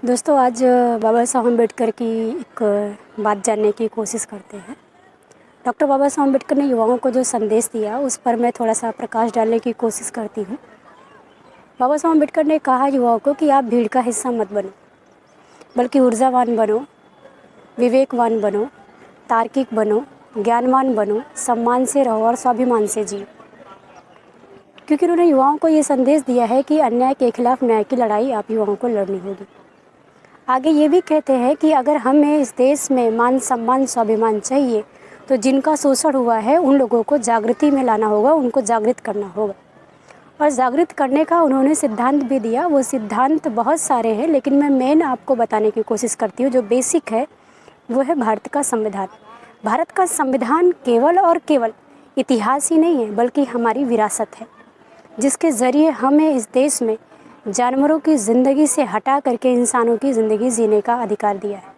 दोस्तों आज बाबा साहब अम्बेडकर की एक बात जानने की कोशिश करते हैं। डॉक्टर बाबा साहब अम्बेडकर ने युवाओं को जो संदेश दिया उस पर मैं थोड़ा सा प्रकाश डालने की कोशिश करती हूँ। बाबा साहब अम्बेडकर ने कहा युवाओं को कि आप भीड़ का हिस्सा मत बनो, बल्कि ऊर्जावान बनो, विवेकवान बनो, तार्किक बनो, ज्ञानवान बनो, सम्मान से रहो और स्वाभिमान से जियो। क्योंकि उन्होंने युवाओं को ये संदेश दिया है कि अन्याय के खिलाफ न्याय की लड़ाई आप युवाओं को लड़नी होगी। आगे ये भी कहते हैं कि अगर हमें इस देश में मान सम्मान स्वाभिमान चाहिए तो जिनका शोषण हुआ है उन लोगों को जागृति में लाना होगा, उनको जागृत करना होगा। और जागृत करने का उन्होंने सिद्धांत भी दिया। वो सिद्धांत बहुत सारे हैं, लेकिन मैं मेन आपको बताने की कोशिश करती हूँ। जो बेसिक है वो है भारत का संविधान। भारत का संविधान केवल और केवल इतिहास ही नहीं है, बल्कि हमारी विरासत है, जिसके ज़रिए हमें इस देश में जानवरों की ज़िंदगी से हटा करके इंसानों की ज़िंदगी जीने का अधिकार दिया है,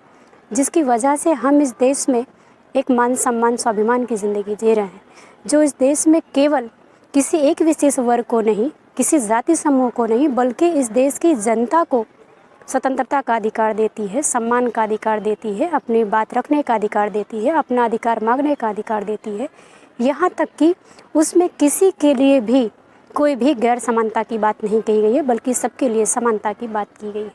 जिसकी वजह से हम इस देश में एक मान सम्मान स्वाभिमान की ज़िंदगी जी रहे हैं, जो इस देश में केवल किसी एक विशेष वर्ग को नहीं, किसी जाति समूह को नहीं, बल्कि इस देश की जनता को स्वतंत्रता का अधिकार देती है, सम्मान का अधिकार देती है, अपनी बात रखने का अधिकार देती है, अपना अधिकार मांगने का अधिकार देती है। यहाँ तक कि उसमें किसी के लिए भी कोई भी गैर समानता की बात नहीं कही गई है, बल्कि सबके लिए समानता की बात की गई है।